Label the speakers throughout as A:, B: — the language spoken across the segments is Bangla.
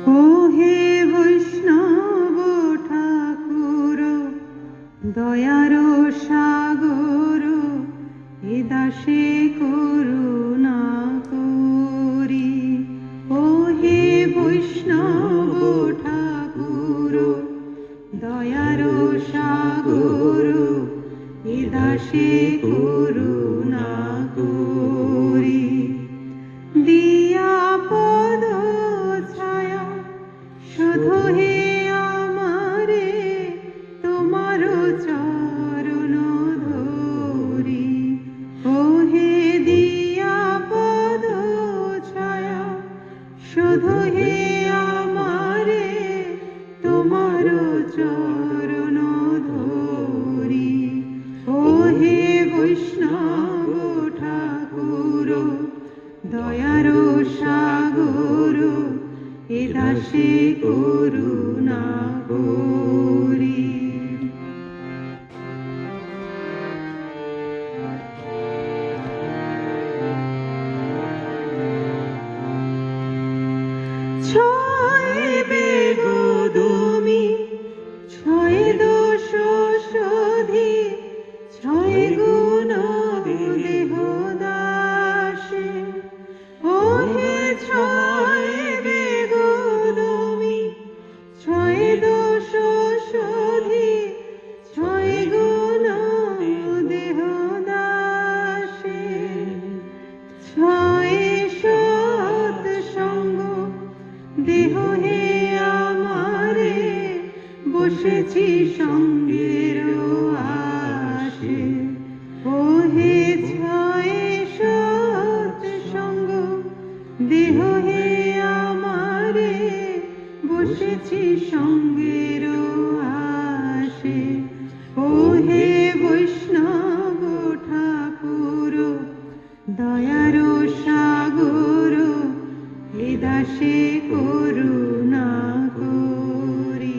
A: ও হে বৈষ্ণব ঠাকুর, দয়ার সাগর, এ দাসে করুণা করি। ও হে বৈষ্ণব ঠাকুর, দয়ার সাগর, এ দাসে করুণা করি। দিয়া পদ ছায়া শুধু হে আমারে, তোমার চরণ ধরি। ও হে দিয়া পদ ছায়া শুধু হে আমারে, তোমার চরণ ধরি। ও হে বৈষ্ণব ঠাকুর, দয়ার সাগর, এ দাসে করুণা করি। ছয় বেগোদমি, ছয় দোষ শোধি, ছয় গুণ দেহ দাসে। ও হে ছয় বেগোদমি, ছয় দোষ শোধি, ছয় গুণ দেহ দাসে। ছয় সৎ সঙ্গ দেহ হে আমারে, বসেছি সঙ্গের আশে। ও হে ছয় সৎ সঙ্গ দেহ হে আমারে, বসেছি সঙ্গের আশে। ও হে বৈষ্ণব ঠাকুর, দয়ার সাগর, এ দাসে করুণা করি।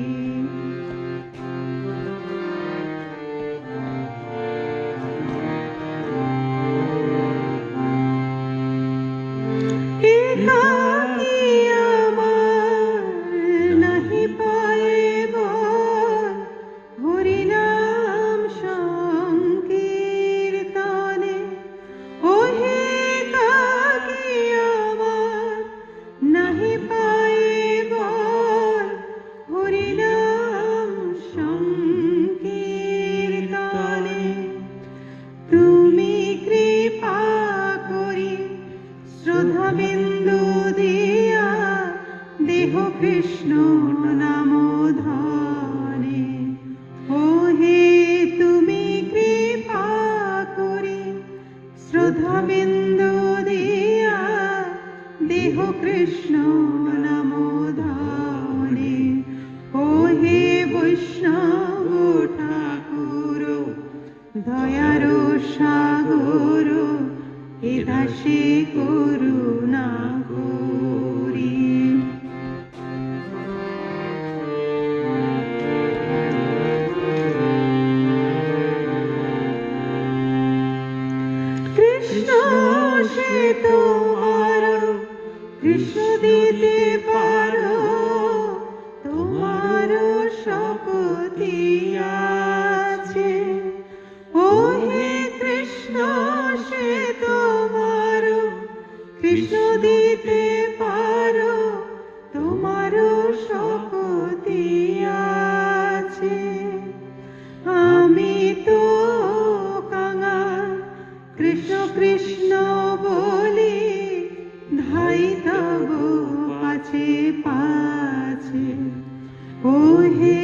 A: একাকী আমার নাহি পায়ে বল, হরিনাম সংকীর্তনে। ও হে একাকী আমার নাহি পায়ে বল, হরিনাম সংকীর্তনে। তুমি কৃপা করি শ্রদ্ধা বিন্দু দিয়া, দেহ কৃষ্ণ নাম ধনে। ও হে তুমি কৃপা করি শ্রদ্ধা বিন্দু দিয়া, দেহ কৃষ্ণ নাম ধনে। ও হে বৈষ্ণব ঠাকুর, দয়ার সাগর, এ দাসে করুণা করি। কৃষ্ণ সে তোমার, কৃষ্ণ দিতে পারো, তোমার শক্তি আছে। ও হে কৃষ্ণ সে তোমার, কৃষ্ণ দিতে পারো, তোমার শক্তি আছে। আমি তো কাঙাল, কৃষ্ণ কৃষ্ণ বলি, ধাই তব পাছে পাছে। ও হে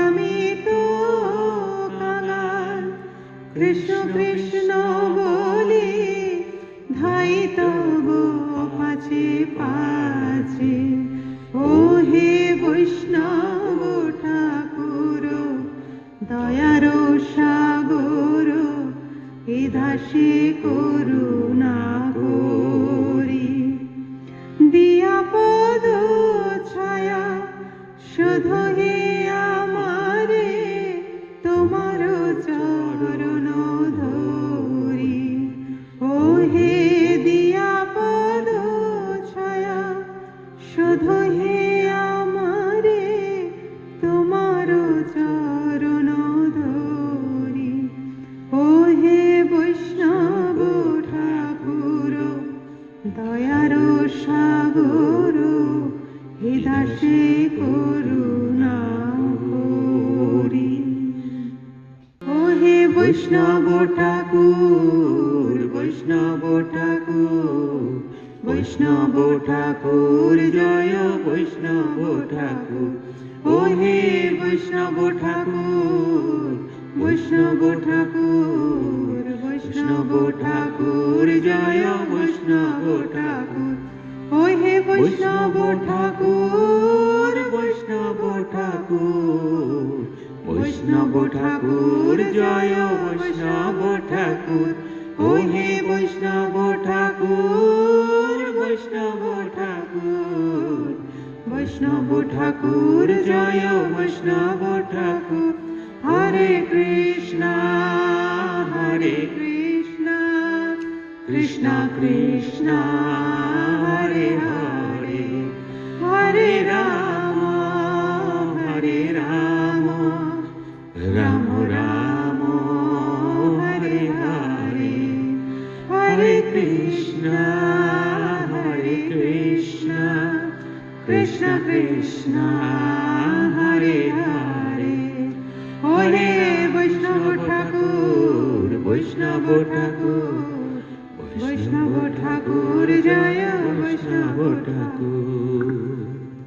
A: আমি তো কাঙাল, কৃষ্ণ কৃষ্ণ বলি, ধাই তব পাছে পাছে। ও হে বৈষ্ণব ঠাকুর, দয়ার সাগর, এ দাসে করুণা করি। দিয়া পদ ছায়া শুধু হে আমারে, তোমার চরণ ধরি। ও হে দিয়া পদ ছায়া শুধু হে দয়ার সাগর হে দাসে করুণা করি। ও হে বৈষ্ণব ঠাকুর, বৈষ্ণব ঠাকুর, বৈষ্ণব ঠাকুর জয় বৈষ্ণব ঠাকুর। ও হে বৈষ্ণব ঠাকুর, বৈষ্ণব ঠাকুর, বৈষ্ণব ঠাকুর জয় বৈষ্ণব ঠাকুর। ও হে বৈষ্ণব ঠাকুর, বৈষ্ণব ঠাকুর, বৈষ্ণব ঠাকুর জয় বৈষ্ণব ঠাকুর। ও হে বৈষ্ণব ঠাকুর, বৈষ্ণব ঠাকুর, বৈষ্ণব ঠাকুর জয় বৈষ্ণব ঠাকুর। হরে কৃষ্ণ, হরে কৃষ্ণ, কৃষ্ণ কৃষ্ণ হরে হরে, হরে রাম, হরে রাম, রাম রাম হরে হরে, হরে কৃষ্ণ, হরে কৃষ্ণ, কৃষ্ণ কৃষ্ণ হরে হরে। হরে বৈষ্ণব ঠাকুর, বৈষ্ণব ঠাকুর, বৈষ্ণব ঠাকুর জয় বৈষ্ণব ঠাকুর।